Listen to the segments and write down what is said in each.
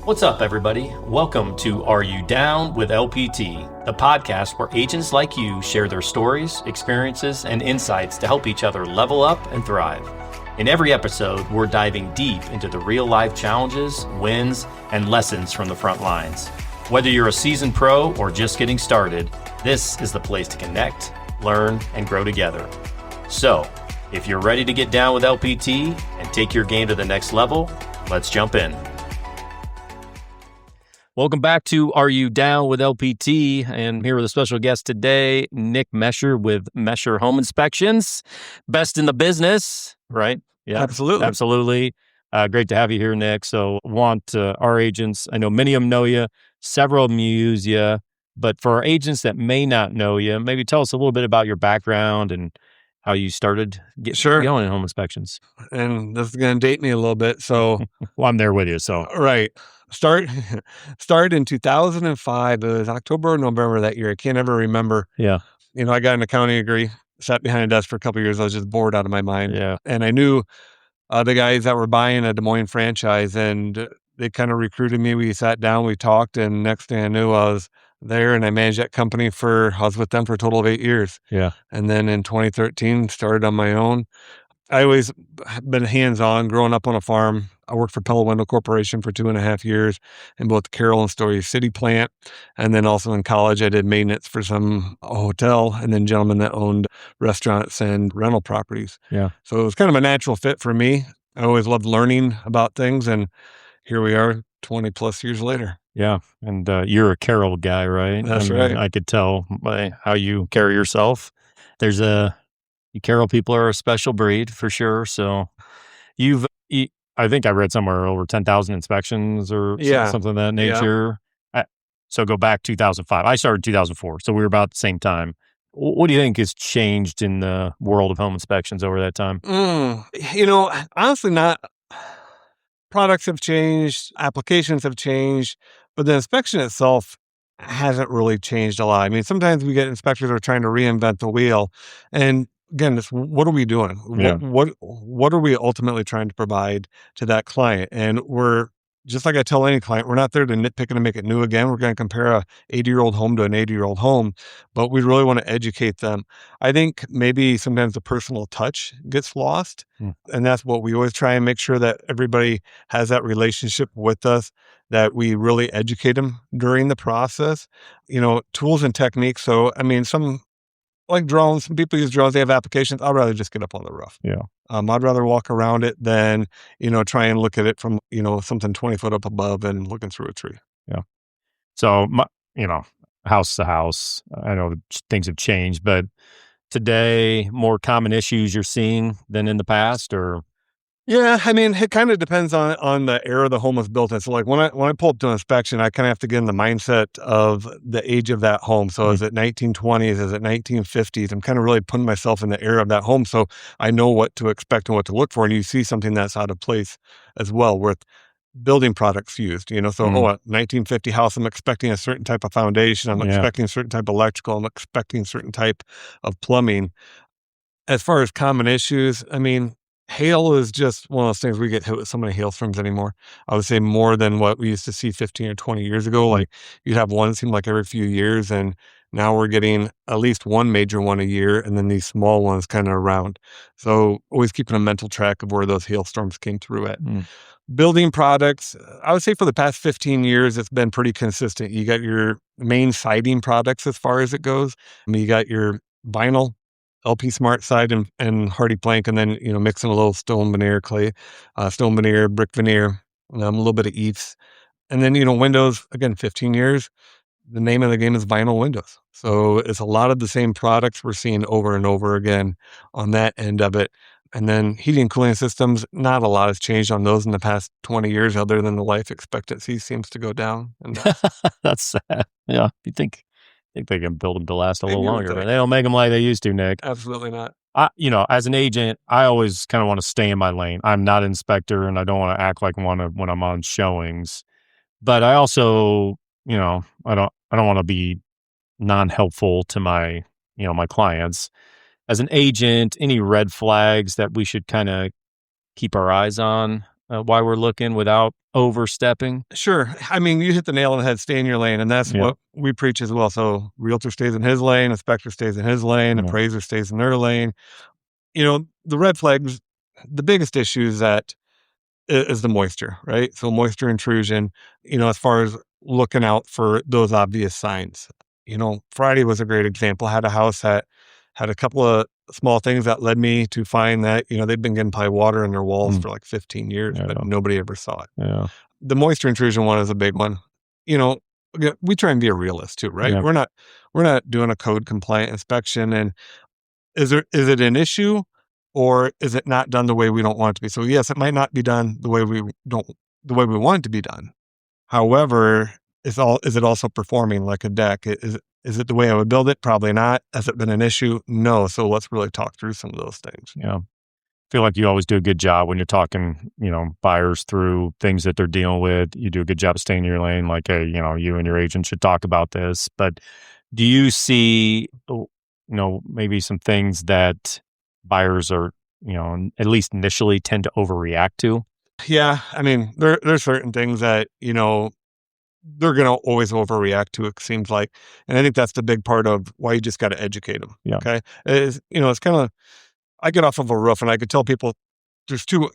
What's up, everybody? Welcome to Are You Down with LPT, the podcast where agents like you share their stories, experiences, and insights to help each other level up and thrive. In every episode, we're diving deep into the real-life challenges, wins, and lessons from the front lines. Whether you're a seasoned pro or just getting started, this is the place to connect, learn, and grow together. So, if you're ready to get down with LPT and take your game to the next level, let's jump in. Welcome back to Are You Down with LPT? And here with a special guest today, Nick Mescher with Mescher Home Inspections. Best in the business, right? Yeah, absolutely. Great to have you here, Nick. So want our agents, I know many of them know you, several of them use you, but for our agents that may not know you, maybe tell us a little bit about your background and how you started going in home inspections. And this is going to date me a little bit. So, well, I'm there with you. So, right. Started in 2005. It was October or November that year. I can't ever remember. Yeah. You know, I got an accounting degree, sat behind a desk for a couple of years. I was just bored out of my mind. Yeah. And I knew the guys that were buying a Des Moines franchise, and they kind of recruited me. We sat down, we talked, and next thing I knew, I was there, and I managed that company I was with them for a total of 8 years. Yeah. And then in 2013, started on my own. I always been hands-on, growing up on a farm. I worked for Pella Window Corporation for 2.5 years in both Carroll and Story City plant. And then also in college, I did maintenance for a hotel and then gentlemen that owned restaurants and rental properties. Yeah. So it was kind of a natural fit for me. I always loved learning about things. And here we are 20 plus years later. Yeah. And you're a Carroll guy, right? That's right. I could tell by how you carry yourself. You Carroll people are a special breed for sure. So I think I read somewhere over 10,000 inspections or something of that nature. Yeah. So go back 2005. I started 2004. So we were about the same time. What do you think has changed in the world of home inspections over that time? Honestly, not. Products have changed, applications have changed, but the inspection itself hasn't really changed a lot. I mean, sometimes we get inspectors who are trying to reinvent the wheel. And again, what are we doing? Yeah. What are we ultimately trying to provide to that client? And we're, just like I tell any client, we're not there to nitpick and to make it new again. We're going to compare a 80-year-old home to an 80-year-old home, but we really want to educate them. I think maybe sometimes the personal touch gets lost. And that's what we always try and make sure that everybody has that relationship with us, that we really educate them during the process. Tools and techniques. So, I mean, some like drones, some people use drones, they have applications. I'd rather just get up on the roof. Yeah. I'd rather walk around it than, try and look at it from, something 20 foot up above and looking through a tree. Yeah. So, house to house, I know things have changed, but today, more common issues you're seeing than in the past, or? Yeah, I mean, it kind of depends on the era the home was built in. So like when I pull up to inspection, I kind of have to get in the mindset of the age of that home. So is it 1920s? Is it 1950s? I'm kind of really putting myself in the era of that home. So I know what to expect and what to look for. And you see something that's out of place as well with building products used, So, 1950 house, I'm expecting a certain type of foundation. I'm expecting a certain type of electrical. I'm expecting a certain type of plumbing. As far as common issues, I mean, hail is just one of those things. We get hit with so many hailstorms anymore. I would say more than what we used to see 15 or 20 years ago. Like you'd have one seem like every few years, and now we're getting at least one major one a year, and then these small ones kind of around. So always keeping a mental track of where those hailstorms came through at. Building products, I would say for the past 15 years, it's been pretty consistent. You got your main siding products as far as it goes. I mean, you got your vinyl, LP Smart side and Hardy Plank, and then, mixing a little stone veneer, clay, stone veneer, brick veneer, a little bit of EIFS. And then, windows, again, 15 years, the name of the game is vinyl windows. So it's a lot of the same products we're seeing over and over again on that end of it. And then heating and cooling systems, not a lot has changed on those in the past 20 years, other than the life expectancy seems to go down. And that's sad. Yeah. You think they can build them to last a little longer, but they don't make them like they used to, Nick. Absolutely not. As an agent, I always kind of want to stay in my lane. I'm not an inspector, and I don't want to act like one when I'm on showings. But I also, I don't want to be non-helpful to my clients. As an agent, any red flags that we should kind of keep our eyes on why we're looking without overstepping? Sure. I mean, you hit the nail on the head, stay in your lane. And that's what we preach as well. So realtor stays in his lane, inspector stays in his lane, appraiser stays in their lane. The red flags, the biggest issue is the moisture, right? So moisture intrusion, as far as looking out for those obvious signs. Friday was a great example. Had a house that had a couple of small things that led me to find that, they've been getting probably water in their walls for like 15 years, but nobody ever saw it. Yeah. The moisture intrusion one is a big one. We try and be a realist too, right? Yeah. We're not doing a code compliant inspection. And is it an issue, or is it not done the way we don't want it to be? So yes, it might not be done the way we want it to be done. However, is it also performing like a deck? Is it the way I would build it? Probably not. Has it been an issue? No. So let's really talk through some of those things. Yeah. I feel like you always do a good job when you're talking, buyers through things that they're dealing with. You do a good job of staying in your lane. Like, hey, you and your agent should talk about this. But do you see, maybe some things that buyers are, at least initially tend to overreact to? Yeah. I mean, there's certain things that, they're going to always overreact to, it seems like. And I think that's the big part of why you just got to educate them. Yeah. Okay. It's kind of, I get off of a roof and I could tell people there's two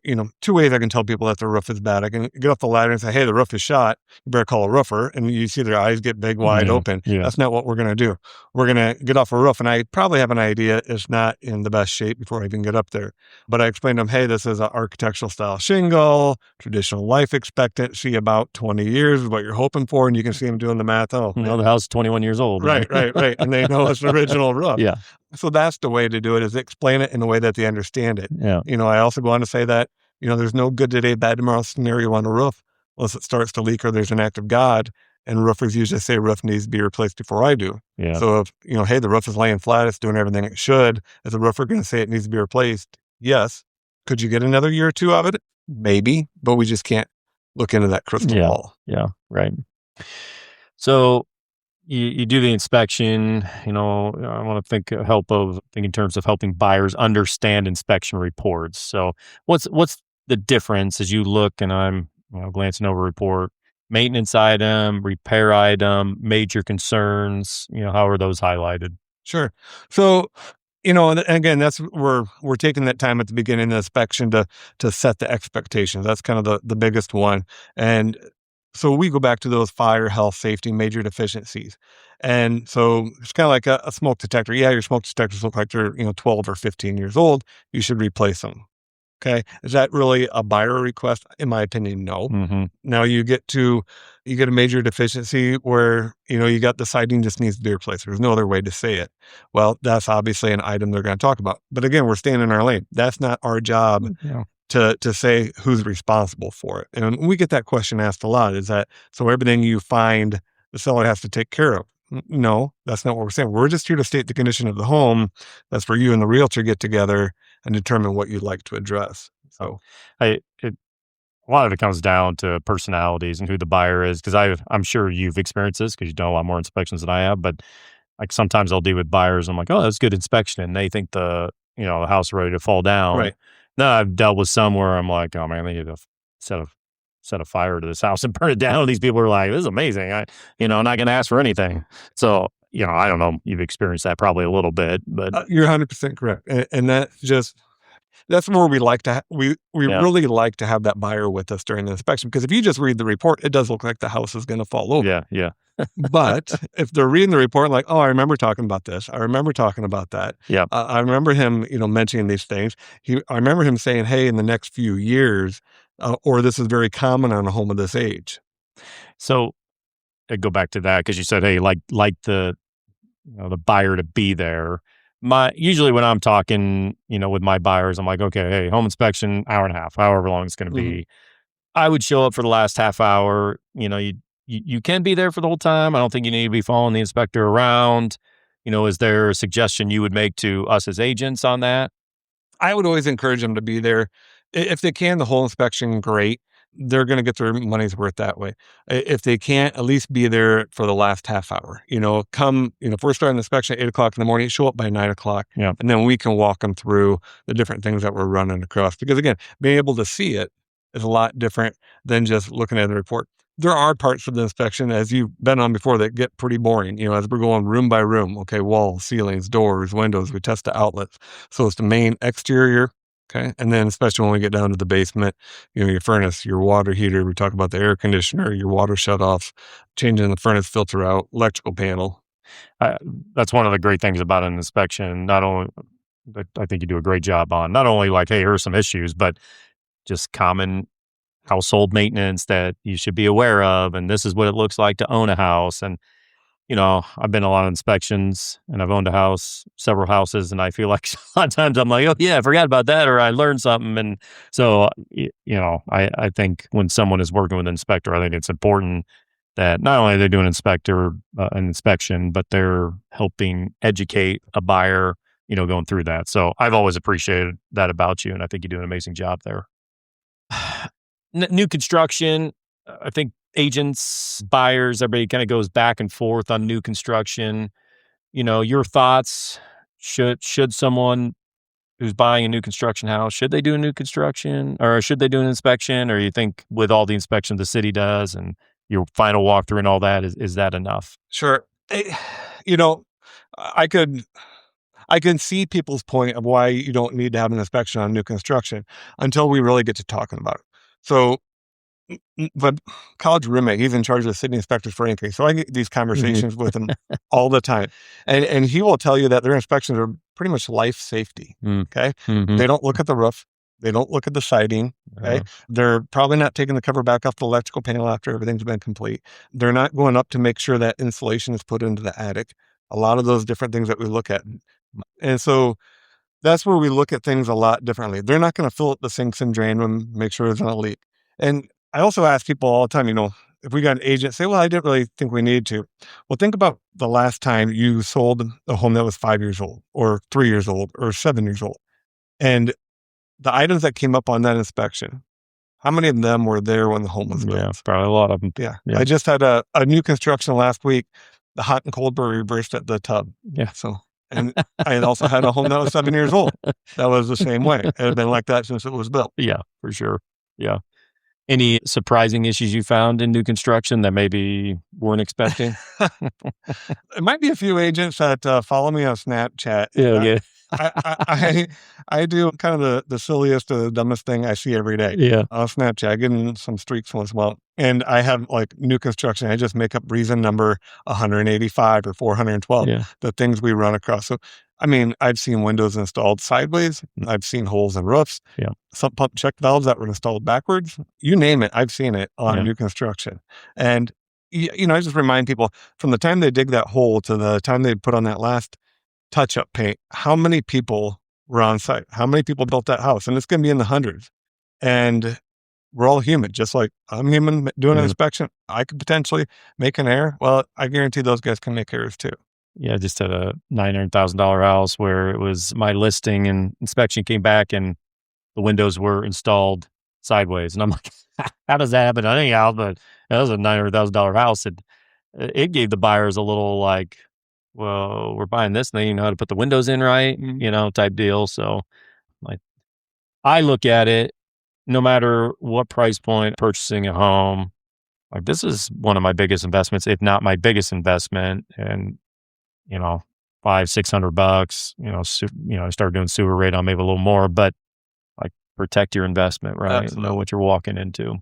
ways I can tell people that the roof is bad. I can get off the ladder and say, hey, the roof is shot. You better call a roofer. And you see their eyes get big, wide open. Yeah. That's not what we're going to do. We're going to get off a roof. And I probably have an idea it's not in the best shape before I even get up there. But I explained to them, hey, this is an architectural style shingle, traditional life expectancy, about 20 years is what you're hoping for. And you can see them doing the math. Oh, the house is 21 years old. Right. And they know it's an original roof. Yeah. So that's the way to do it, is explain it in a way that they understand it. Yeah. I also go on to say that, there's no good today, bad tomorrow scenario on a roof unless it starts to leak or there's an act of God. And roofers usually say roof needs to be replaced before I do. Yeah. So if, hey, the roof is laying flat, it's doing everything it should, is the roofer going to say it needs to be replaced? Yes. Could you get another year or two of it? Maybe, but we just can't look into that crystal ball. Yeah. Right. So you do the inspection, I want to think in terms of helping buyers understand inspection reports. So what's the difference as you look, and I'm glancing over a report, maintenance item, repair item, major concerns, how are those highlighted? Sure. So, and again, that's where we're taking that time at the beginning of the inspection to set the expectations. That's kind of the biggest one. And so we go back to those fire, health, safety, major deficiencies. And so it's kind of like a smoke detector. Yeah, your smoke detectors look like they're, 12 or 15 years old. You should replace them. Okay. Is that really a buyer request? In my opinion, no. Mm-hmm. Now you get a major deficiency where, you got the siding just needs to be replaced. There's no other way to say it. Well, that's obviously an item they're going to talk about. But again, we're staying in our lane. That's not our job. Yeah. To say who's responsible for it. And we get that question asked a lot, is that, so everything you find the seller has to take care of? No, that's not what we're saying. We're just here to state the condition of the home. That's where you and the realtor get together and determine what you'd like to address. So a lot of it comes down to personalities and who the buyer is, because I'm sure you've experienced this because you've done a lot more inspections than I have, but like sometimes I'll deal with buyers. I'm like, oh, that's good inspection. And they think the house is ready to fall down. Right. No, I've dealt with some where I'm like, oh man, they need to set a fire to this house and burn it down. These people are like, this is amazing. I'm not going to ask for anything. So, I don't know. You've experienced that probably a little bit, but you're 100% correct. And that's where we like to, we really like to have that buyer with us during the inspection, because if you just read the report, it does look like the house is going to fall over. Yeah. But if they're reading the report, like, oh, I remember talking about this. I remember talking about that. Yeah. I remember him, mentioning these things. I remember him saying, hey, in the next few years, or this is very common on a home of this age. So I go back to that because you said, hey, like the the buyer to be there. Usually when I'm talking, with my buyers, I'm like, okay, hey, home inspection, hour and a half, however long it's going to be. I would show up for the last half hour. You can be there for the whole time. I don't think you need to be following the inspector around. Is there a suggestion you would make to us as agents on that? I would always encourage them to be there. If they can, the whole inspection, great. They're going to get their money's worth that way. If they can't, at least be there for the last half hour. If we're starting the inspection at 8:00 in the morning, show up by 9:00. Yeah. And then we can walk them through the different things that we're running across. Because again, being able to see it, is a lot different than just looking at the report. There are parts of the inspection, as you've been on before, that get pretty boring. As we're going room by room, okay, walls, ceilings, doors, windows, we test the outlets. So it's the main exterior, okay? And then especially when we get down to the basement, your furnace, your water heater, we talk about the air conditioner, your water shutoffs, changing the furnace filter out, electrical panel. That's one of the great things about an inspection. Not only that I think you do a great job on, not only like, hey, here are some issues, but just common household maintenance that you should be aware of. And this is what it looks like to own a house. And, I've been to a lot of inspections and I've owned several houses. And I feel like a lot of times I'm like, oh, yeah, I forgot about that, or I learned something. And so, I think when someone is working with an inspector, I think it's important that not only are they doing an inspection, but they're helping educate a buyer, going through that. So I've always appreciated that about you. And I think you do an amazing job there. New construction, I think agents, buyers, everybody kind of goes back and forth on new construction. Your thoughts, should someone who's buying a new construction house, should they do a new construction or should they do an inspection? Or you think with all the inspections the city does and your final walkthrough and all that, is that enough? Sure. I can see people's point of why you don't need to have an inspection on new construction until we really get to talking about it. So, but college roommate, he's in charge of the city inspectors for anything. So I get these conversations with him all the time. And he will tell you that their inspections are pretty much life safety. Okay. Mm-hmm. They don't look at the roof. They don't look at the siding. Okay. They're probably not taking the cover back off the electrical panel after everything's been complete. They're not going up to make sure that insulation is put into the attic. A lot of those different things that we look at. And so that's where we look at things a lot differently. They're not going to fill up the sinks and drain them, make sure there's not a leak. And I also ask people all the time, if we got an agent say, well, I didn't really think we needed to. Well, think about the last time you sold a home that was 5 years old or 3 years old or 7 years old. And the items that came up on that inspection, how many of them were there when the home was built? Yeah, probably a lot of them. Yeah. I just had a new construction last week. The hot and cold were reversed at the tub. Yeah. So, and I had also had a home that was 7 years old. That was the same way. It had been like that since it was built. Yeah, for sure. Yeah. Any surprising issues you found in new construction that maybe weren't expecting? There might be a few agents that follow me on Snapchat. Yeah. I do kind of the silliest or the dumbest thing I see every day. Yeah. On Snapchat, I get in some streaks once in a while. And I have like new construction. I just make up reason number 185 or 412, the things we run across. So, I've seen windows installed sideways. I've seen holes in roofs. Yeah. Some pump check valves that were installed backwards. You name it, I've seen it on new construction. And, I just remind people from the time they dig that hole to the time they put on that last touch-up paint, how many people were on site? How many people built that house? And it's going to be in the hundreds. And we're all human, just like I'm human doing an inspection. I could potentially make an error. Well, I guarantee those guys can make errors too. Yeah, I just had a $900,000 house where it was my listing and inspection came back and the windows were installed sideways. And I'm like, how does that happen on any house? But that was a $900,000 house. It gave the buyers a little like, well, we're buying this and they know how to put the windows in right, type deal. So like, I look at it, no matter what price point purchasing a home, like this is one of my biggest investments, if not my biggest investment. And, $500-600, I started doing sewer radon, maybe a little more, but like protect your investment, right? Absolutely. Know what you're walking into.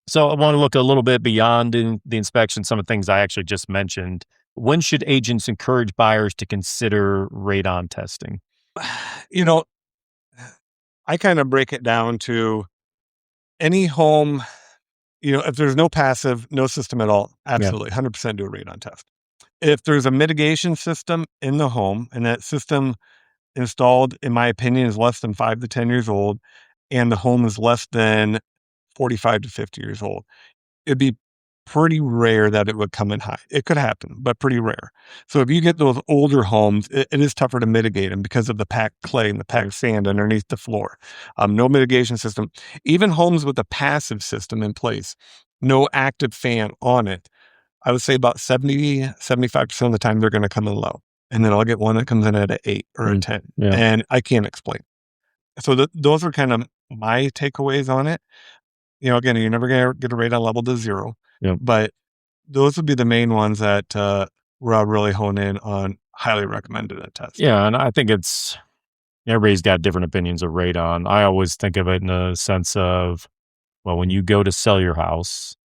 So I want to look a little bit beyond in the inspection, some of the things I actually just mentioned. When should agents encourage buyers to consider radon testing? I kind of break it down to any home, if there's no passive, no system at all, absolutely, 100% do a radon test. If there's a mitigation system in the home and that system installed, in my opinion, is less than 5 to 10 years old and the home is less than 45 to 50 years old, it'd be pretty rare that it would come in high. It could happen, but pretty rare. So if you get those older homes, it is tougher to mitigate them because of the packed clay and the packed sand underneath the floor. No mitigation system. Even homes with a passive system in place, no active fan on it, I would say about 75% of the time they're going to come in low. And then I'll get one that comes in at an 8 or a 10. And I can't explain. So those are kind of my takeaways on it. again, you're never going to get a radon level to 0, Yep. but those would be the main ones that where I'll really hone in on highly recommended a test. Yeah, and I think everybody's got different opinions of radon. I always think of it in a sense of, well, when you go to sell your house,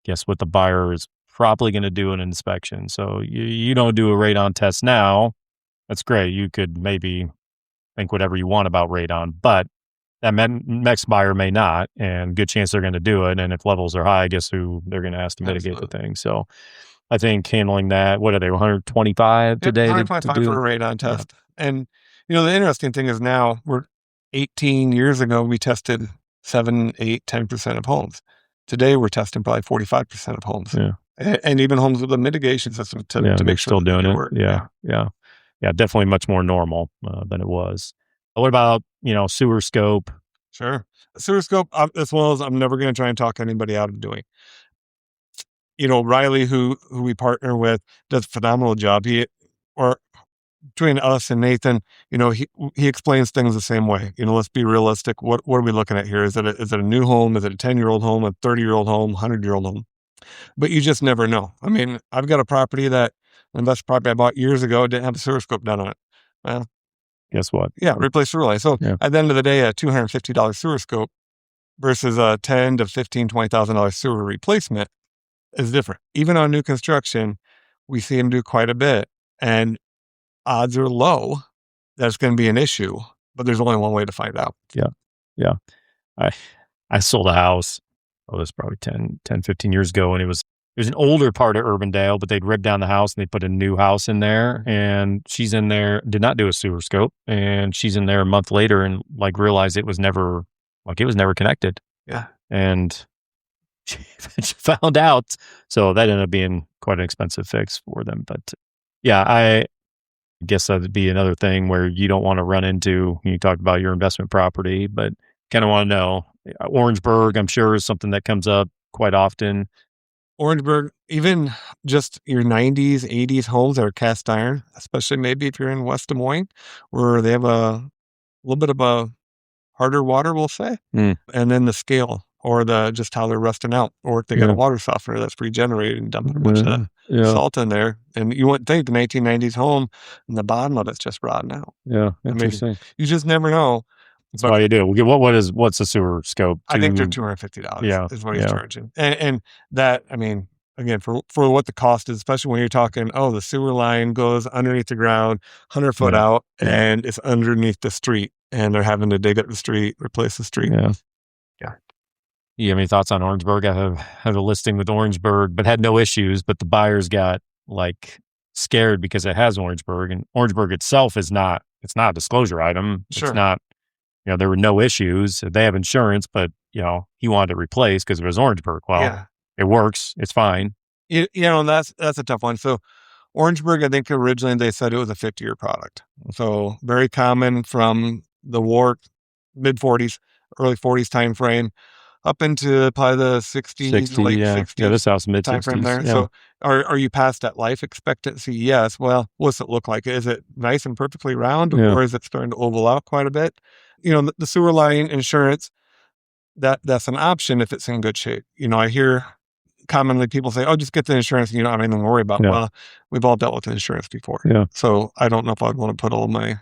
guess what the buyer is probably going to do an inspection. So you don't do a radon test now. That's great. You could maybe think whatever you want about radon, but that next buyer may not, and good chance they're going to do it. And if levels are high, guess who they're going to ask to mitigate the thing. So I think handling that, what are they, 125 today? 125 for a radon test. Yeah. And, the interesting thing is now we're 18 years ago, we tested 7, 8, 10% of homes. Today, we're testing probably 45% of homes. Yeah. And even homes with a mitigation system to make sure still doing it. Work. Yeah. Definitely much more normal than it was. What about, sewer scope? Sure. Sewer scope, as well as I'm never going to try and talk anybody out of doing. Riley, who we partner with, does a phenomenal job. Between us and Nathan, he explains things the same way. Let's be realistic. What are we looking at here? Is it a new home? Is it a 10-year-old home, a 30-year-old home, 100-year-old home? But you just never know. I mean, I've got a property an investor property I bought years ago, didn't have a sewer scope done on it. Well, guess what? Yeah, replace sewer line. So at the end of the day, a $250 sewer scope versus a $10,000 to $15,000, $20,000 sewer replacement is different. Even on new construction, we see them do quite a bit, and odds are low that it's going to be an issue, but there's only one way to find out. Yeah. I sold a house, this was probably 10, 15 years ago, and it was an older part of Urbandale, but they'd ripped down the house and they put a new house in there, and she's in there, did not do a sewer scope, and she's in there a month later and realized it was never connected. Yeah. And she found out. So that ended up being quite an expensive fix for them. But yeah, I guess that'd be another thing where you don't want to run into, you talked about your investment property, but kind of want to know, Orangeburg, I'm sure, is something that comes up quite often. Orangeburg, even just your 90s, 80s homes that are cast iron, especially maybe if you're in West Des Moines, where they have a little bit of a harder water, we'll say, and then the scale, or just how they're rusting out, or if they got a water softener that's regenerated and dumping a bunch of salt in there. And you wouldn't think the 1990s home and the bottom of it's just rotting out. Yeah, interesting. I mean, you just never know. That's why you do. What's the sewer scope? I think they're $250 is what he's charging. And that, I mean, again, for what the cost is, especially when you're talking, the sewer line goes underneath the ground, 100 foot out, and it's underneath the street, and they're having to dig up the street, replace the street. Yeah. You have any thoughts on Orangeburg? I have a listing with Orangeburg, but had no issues, but the buyers got scared because it has Orangeburg, and Orangeburg itself it's not a disclosure item. Sure. It's not, there were no issues. They have insurance, but, he wanted to replace because it was Orangeburg. Well, it works. It's fine. And that's a tough one. So Orangeburg, I think originally they said it was a 50-year product. So very common from the war, mid 40s, early 40s time frame, up into probably the 60s, late 60s. Yeah, this house mid 60s. Time frame there. Yeah. So are you past that life expectancy? Yes. Well, what's it look like? Is it nice and perfectly round, or is it starting to oval out quite a bit? The sewer line insurance, that's an option if it's in good shape. I hear commonly people say, just get the insurance and you don't have anything to worry about. Well, we've all dealt with insurance before. Yeah. So I don't know if I'd want to put all my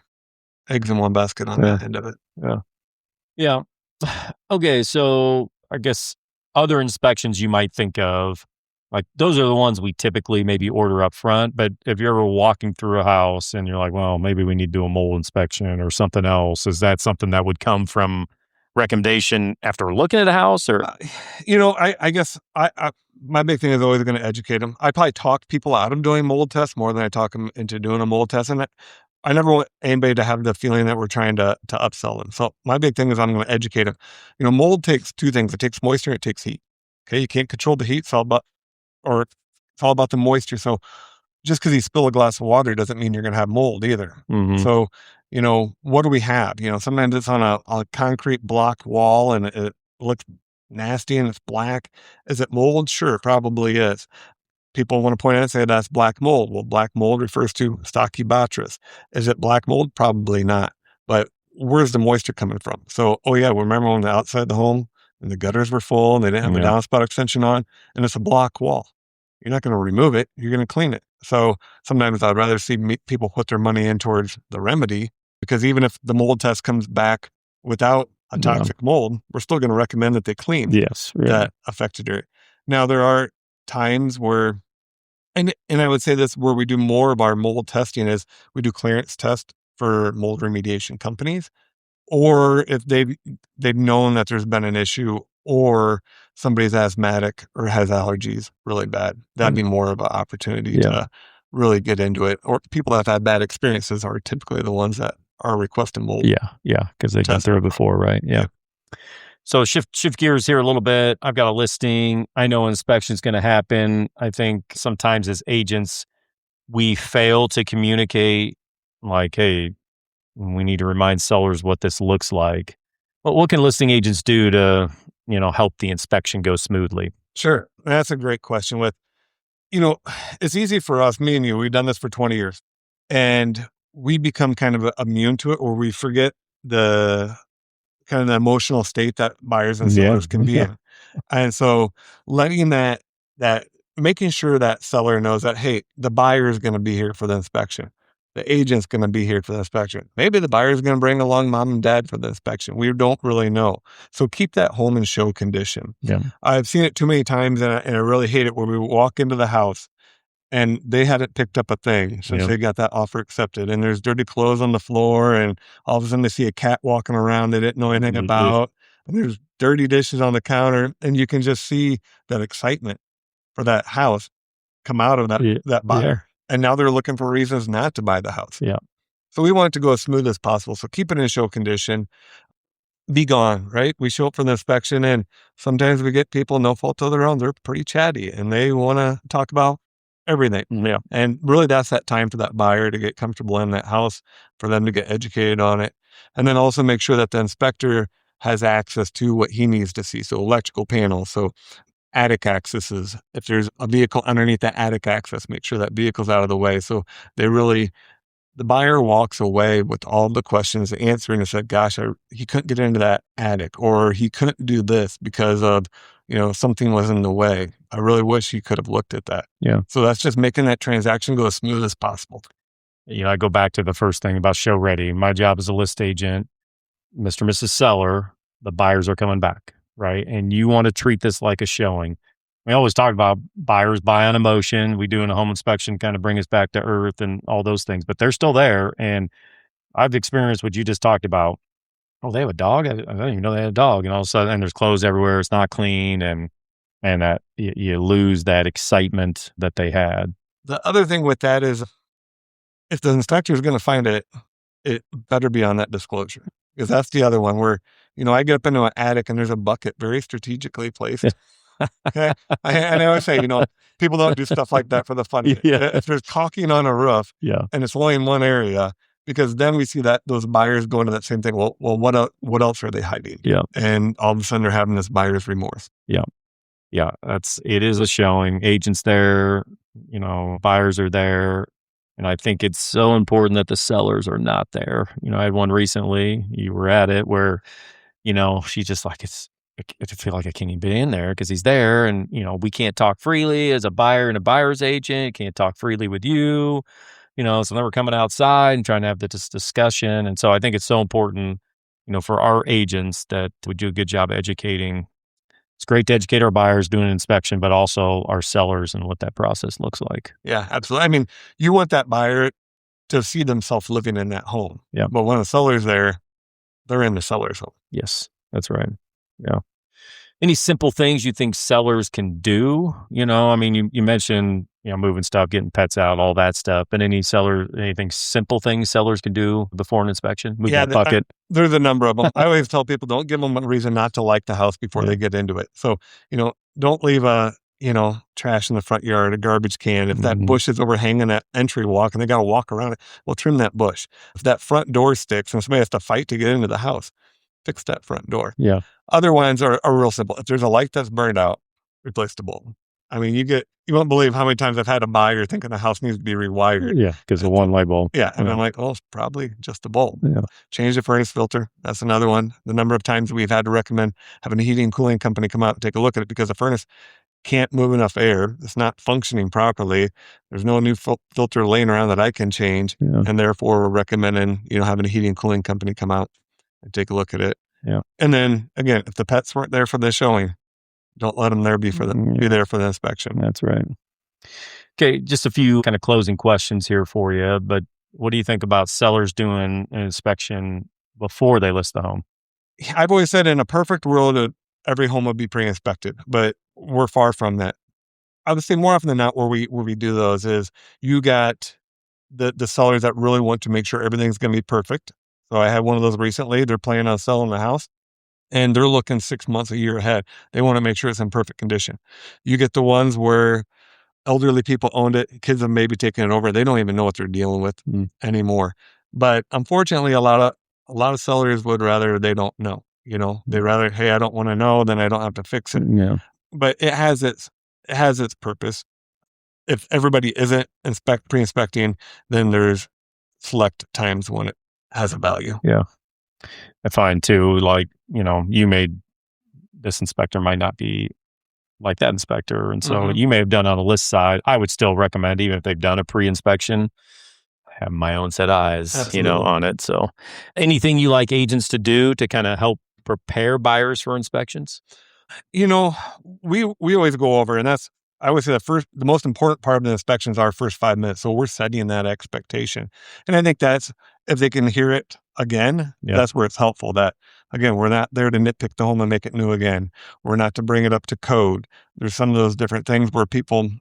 eggs in one basket on that end of it. Yeah. Okay, so I guess other inspections you might think of, those are the ones we typically maybe order up front, but if you're ever walking through a house and you're like, well, maybe we need to do a mold inspection or something else, is that something that would come from recommendation after looking at a house? Or I guess my big thing is always going to educate them. I probably talk people out of doing mold tests more than I talk them into doing a mold test, and I never want anybody to have the feeling that we're trying to upsell them. So my big thing is I'm going to educate them. Mold takes two things. It takes moisture and it takes heat. Okay. You can't control the heat. It's all about the moisture. So just because you spill a glass of water doesn't mean you're going to have mold either. Mm-hmm. So, what do we have? Sometimes it's on a concrete block wall and it looks nasty and it's black. Is it mold? Sure, it probably is. People want to point out and say that's black mold. Well, black mold refers to Stachybotrys. Is it black mold? Probably not. But where's the moisture coming from? So, remember when the outside of the home and the gutters were full and they didn't have a downspout extension on, and it's a block wall. You're not going to remove it. You're going to clean it. So sometimes I'd rather see people put their money in towards the remedy, because even if the mold test comes back without a toxic mold, we're still going to recommend that they clean that affected area. Now, there are times where, and I would say this, where we do more of our mold testing is we do clearance test for mold remediation companies, or if they've known that there's been an issue, or somebody's asthmatic or has allergies really bad. That'd be more of an opportunity to really get into it. Or people that have had bad experiences are typically the ones that are requesting mold. Yeah, because they've been through it before, right? Yeah. So shift gears here a little bit. I've got a listing. I know inspection's going to happen. I think sometimes as agents, we fail to communicate like, hey, we need to remind sellers what this looks like. But what can listing agents do to, help the inspection go smoothly? Sure. That's a great question. It's easy for us, me and you, we've done this for 20 years, and we become kind of immune to it, or we forget the kind of the emotional state that buyers and sellers can be in. And so letting making sure that seller knows that, hey, the buyer is going to be here for the inspection. The agent's going to be here for the inspection. Maybe the buyer is going to bring along mom and dad for the inspection. We don't really know. So keep that home and show condition. Yeah. I've seen it too many times, and I really hate it, where we walk into the house and they hadn't picked up a thing since they got that offer accepted. And there's dirty clothes on the floor, and all of a sudden they see a cat walking around they didn't know anything about. And there's dirty dishes on the counter, and you can just see that excitement for that house come out of that buyer. Yeah. And now they're looking for reasons not to buy the house. Yeah. So we want it to go as smooth as possible. So keep it in show condition. Be gone, right? We show up for the inspection, and sometimes we get people, no fault of their own, they're pretty chatty and they want to talk about everything. Yeah. And really that's that time for that buyer to get comfortable in that house, for them to get educated on it. And then also make sure that the inspector has access to what he needs to see. So electrical panels, so attic accesses. If there's a vehicle underneath that attic access, make sure that vehicle's out of the way. So the buyer walks away with all the questions answering and said, gosh, he couldn't get into that attic, or he couldn't do this because of, something was in the way. I really wish he could have looked at that. Yeah. So that's just making that transaction go as smooth as possible. I go back to the first thing about show ready. My job as a list agent, Mr. and Mrs. Seller, the buyers are coming back, right? And you want to treat this like a showing. We always talk about buyers buy on emotion. We do in a home inspection kind of bring us back to earth and all those things, but they're still there. And I've experienced what you just talked about. Oh, they have a dog? I didn't even know they had a dog. And all of a sudden, and there's clothes everywhere. It's not clean. And that you lose that excitement that they had. The other thing with that is, if the inspector is going to find it, it better be on that disclosure. Because that's the other one where, I get up into an attic and there's a bucket very strategically placed. Okay. I always say, people don't do stuff like that for the fun. If there's caulking on a roof and it's only in one area, because then we see that those buyers go into that same thing. Well, what else are they hiding? Yeah. And all of a sudden they're having this buyer's remorse. Yeah. Yeah. It is a showing. Agents there, buyers are there. And I think it's so important that the sellers are not there. I had one recently, you were at it, where, she's just like, I feel like I can't even be in there because he's there. And, we can't talk freely as a buyer and a buyer's agent. Can't talk freely with you, so then we're coming outside and trying to have this discussion. And so I think it's so important, for our agents that we do a good job educating. It's great to educate our buyers doing an inspection, but also our sellers and what that process looks like. Yeah, absolutely. I mean, you want that buyer to see themselves living in that home. Yeah. But when the seller's there, they're in the seller's home. Yes, that's right. Yeah. Any simple things you think sellers can do? You mentioned, moving stuff, getting pets out, all that stuff. But anything simple things sellers can do before an inspection? Move that bucket. There's a number of them. I always tell people, don't give them a reason not to like the house before they get into it. So, don't leave trash in the front yard, a garbage can. If that bush is overhanging that entry walk and they got to walk around it, well, trim that bush. If that front door sticks and somebody has to fight to get into the house, fix that front door. Yeah. Other ones are real simple. If there's a light that's burned out, replace the bulb. I mean, you won't believe how many times I've had a buyer thinking the house needs to be rewired. Yeah, because of one light bulb. Yeah. And I'm like, oh, it's probably just a bulb. Yeah. Change the furnace filter. That's another one. The number of times we've had to recommend having a heating and cooling company come out and take a look at it because the furnace can't move enough air. It's not functioning properly. There's no new filter laying around that I can change. Yeah. And therefore we're recommending, having a heating and cooling company come out and take a look at it. Yeah. And then again, if the pets weren't there for the showing, don't let them be there for the inspection. That's right. Okay, just a few kind of closing questions here for you, but what do you think about sellers doing an inspection before they list the home? I've always said in a perfect world, every home would be pre-inspected, but we're far from that. I would say more often than not where we do those is you got the sellers that really want to make sure everything's going to be perfect. So I had one of those recently. They're planning on selling the house and they're looking 6 months, a year ahead. They want to make sure it's in perfect condition. You get the ones where elderly people owned it, kids have maybe taken it over. They don't even know what they're dealing with anymore. But unfortunately, a lot of sellers would rather they don't know. They rather, hey, I don't want to know, then I don't have to fix it. Yeah. But it has its purpose. If everybody isn't pre-inspecting, then there's select times when it has a value. Yeah. I find too, like, this inspector might not be like that inspector. And so you may have done on a list side. I would still recommend, even if they've done a pre-inspection, have my own set of eyes, on it. So anything you like agents to do to kind of help prepare buyers for inspections? We always go over, and I would say the most important part of the inspections are first 5 minutes. So we're setting that expectation. And I think that's, if they can hear it again, that's where it's helpful. That again, we're not there to nitpick the home and make it new again. We're not to bring it up to code. There's some of those different things where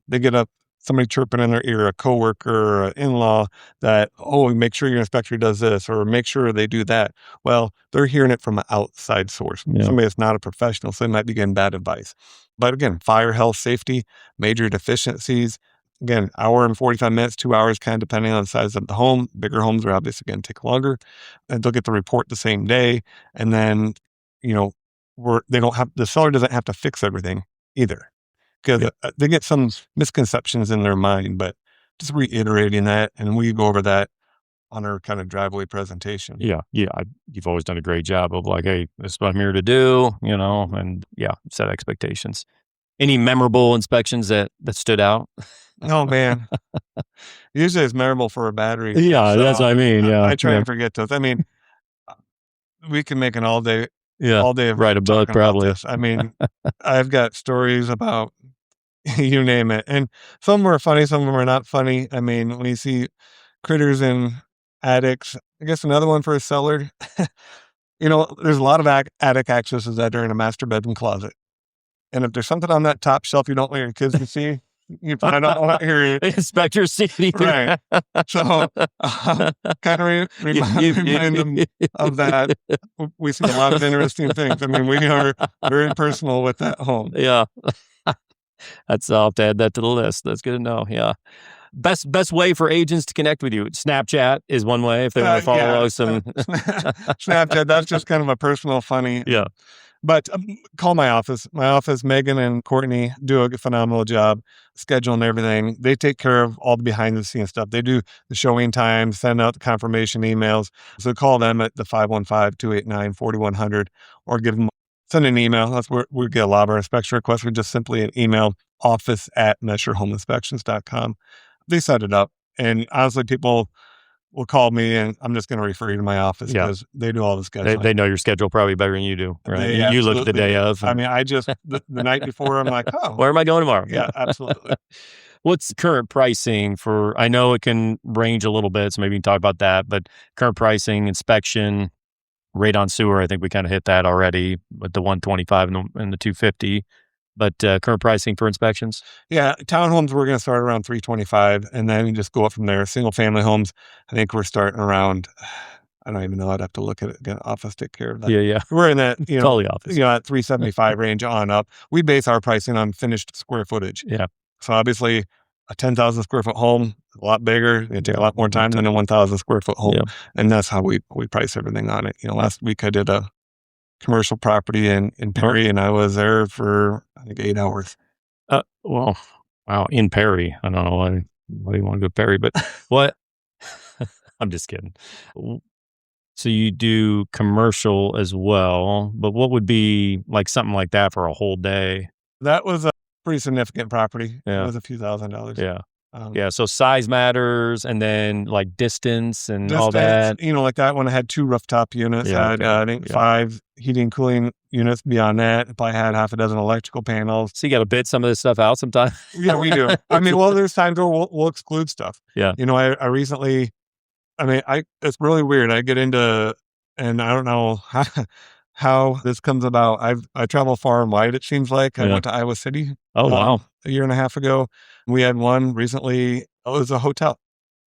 they get somebody chirping in their ear, a coworker or an in-law that, make sure your inspector does this or make sure they do that. Well, they're hearing it from an outside source. Yeah. Somebody that's not a professional, so they might be getting bad advice. But again, fire, health, safety, major deficiencies, again, hour and 45 minutes, 2 hours, kind of depending on the size of the home. Bigger homes are obviously going to take longer. And they'll get the report the same day. And then, the seller doesn't have to fix everything either. Because they get some misconceptions in their mind, but just reiterating that, and we go over that on our kind of driveway presentation. Yeah. You've always done a great job of like, hey, this is what I'm here to do, and set expectations. Any memorable inspections that stood out? Oh, man. Usually it's memorable for a battery. Yeah, so that's what I mean. Yeah. I try and forget those. I mean, we can make an all day of write a book probably. I mean, I've got stories about you name it. And some are funny, some of them are not funny. I mean, when you see critters in attics, I guess another one for a seller, there's a lot of attic accesses that are in a master bedroom closet. And if there's something on that top shelf you don't want your kids to see, you find out out here. Inspector CD. Right. So kind of remind them of that. We see a lot of interesting things. I mean, we are very personal with that home. Yeah. I'll have to add that to the list. That's good to know. Yeah. Best way for agents to connect with you. Snapchat is one way if they want to follow some. Snapchat, that's just kind of a personal, funny. Yeah. But call my office. My office, Megan and Courtney, do a phenomenal job scheduling everything. They take care of all the behind the scenes stuff. They do the showing time, send out the confirmation emails. So call them at the 515-289-4100 or send an email. That's where we get a lot of our inspection requests. We just simply an email, office@mescherhomeinspections.com. They set it up. And honestly, people will call me and I'm just going to refer you to my office because they do all the scheduling. They know your schedule probably better than you do, right? You look at the day of. I mean, I just, the night before, I'm like, where am I going tomorrow? Yeah, absolutely. What's current pricing for, I know it can range a little bit, so maybe you can talk about that, but current pricing, inspection, radon sewer, I think we kind of hit that already with the 125 and the 250. But current pricing for inspections? Yeah, townhomes, we're going to start around $325 and then we just go up from there. Single family homes, I think we're starting around, I don't even know, I'd have to look at it again. Office take care of that. Yeah. We're in that, call the office. At $375 range on up. We base our pricing on finished square footage. Yeah. So obviously a 10,000 square foot home, a lot bigger, it take a lot more time than a 1,000 square foot home. Yeah. And that's how we price everything on it. Last week I did a commercial property in Perry, and I was there for, I think, 8 hours. Well, wow, in Perry. I don't know why you want to go to Perry, but what? I'm just kidding. So you do commercial as well, but what would be like something like that for a whole day? That was a pretty significant property. It Yeah. was a few $1,000s. Yeah. Yeah. So size matters, and then like distance and all Distance, that. like that one had 2 rooftop units, Yeah, had, okay. I think Yeah. 5 heating and cooling units beyond that. It probably had half a dozen electrical panels. So you got to bid some of this stuff out sometime. Yeah, we do. I mean, well, there's times where we'll exclude stuff. Yeah. I recently, it's really weird. I get into, and I don't know how this comes about. I travel far and wide, it seems like. I Yeah. went to Iowa City Oh, wow. a year and a half ago. We had one recently. It was a hotel.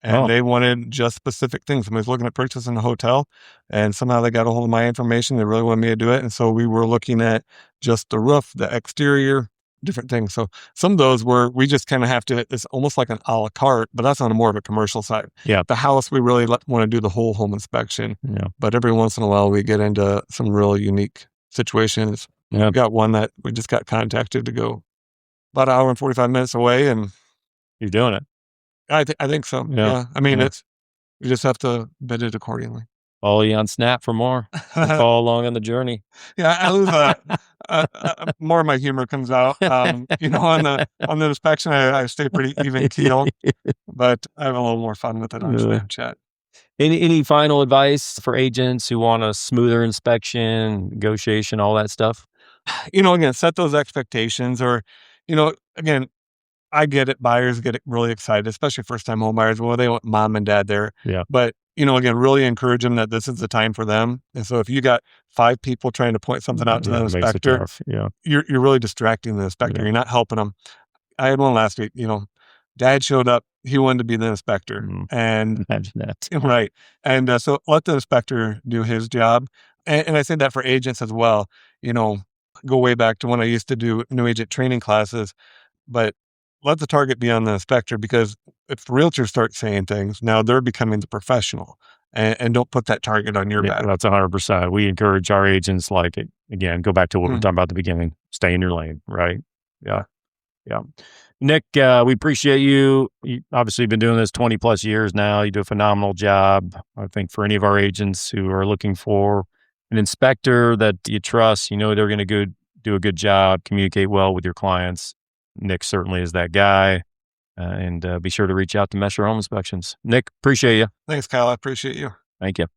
And they wanted just specific things. Somebody was looking at purchasing a hotel, and somehow they got a hold of my information. They really wanted me to do it. And so we were looking at just the roof, the exterior, different things. So some of those we just kind of have to, it's almost like an a la carte, but that's on a more of a commercial side. Yeah. The house, we really want to do the whole home inspection. Yeah. But every once in a while, we get into some real unique situations. Yeah. We got one that we just got contacted to go about an hour and 45 minutes away, and You're doing it. I think so. Yeah. I mean, Yeah. you just have to bid it accordingly. Follow you on Snap for more. Follow along on the journey. Yeah, I lose more of my humor comes out. On the inspection, I stay pretty even keel, but I have a little more fun with it on Snapchat. Any final advice for agents who want a smoother inspection, negotiation, all that stuff? Again, set those expectations, or, again, I get it. Buyers get really excited, especially first-time home buyers. Well, they want mom and dad there. Yeah. But, again, really encourage them that this is the time for them. And so if you got 5 people trying to point something out to the Makes it inspector, tough. Yeah. you're really distracting the inspector. Yeah. You're not helping them. I had one last week. Dad showed up. He wanted to be the inspector. And Imagine that. right. And so let the inspector do his job. And I say that for agents as well. Go way back to when I used to do new agent training classes. But let the target be on the inspector, because if realtors start saying things, now they're becoming the professional, and don't put that target on your back. That's 100%. We encourage our agents, again, go back to what we were talking about at the beginning, stay in your lane, right? Yeah. Yeah. Nick, we appreciate you. You obviously been doing this 20 plus years now. You do a phenomenal job. I think for any of our agents who are looking for an inspector that you trust, they're going to do a good job, communicate well with your clients. Nick certainly is that guy. And be sure to reach out to Mescher Home Inspections. Nick, appreciate you. Thanks, Kyle. I appreciate you. Thank you.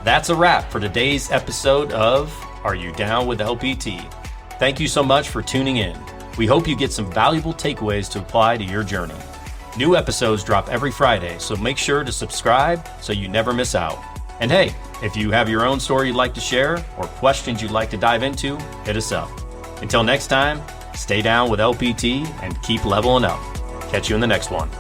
That's a wrap for today's episode of Are You Down with LPT? Thank you so much for tuning in. We hope you get some valuable takeaways to apply to your journey. New episodes drop every Friday, so make sure to subscribe so you never miss out. And hey, if you have your own story you'd like to share or questions you'd like to dive into, hit us up. Until next time, stay down with LPT and keep leveling up. Catch you in the next one.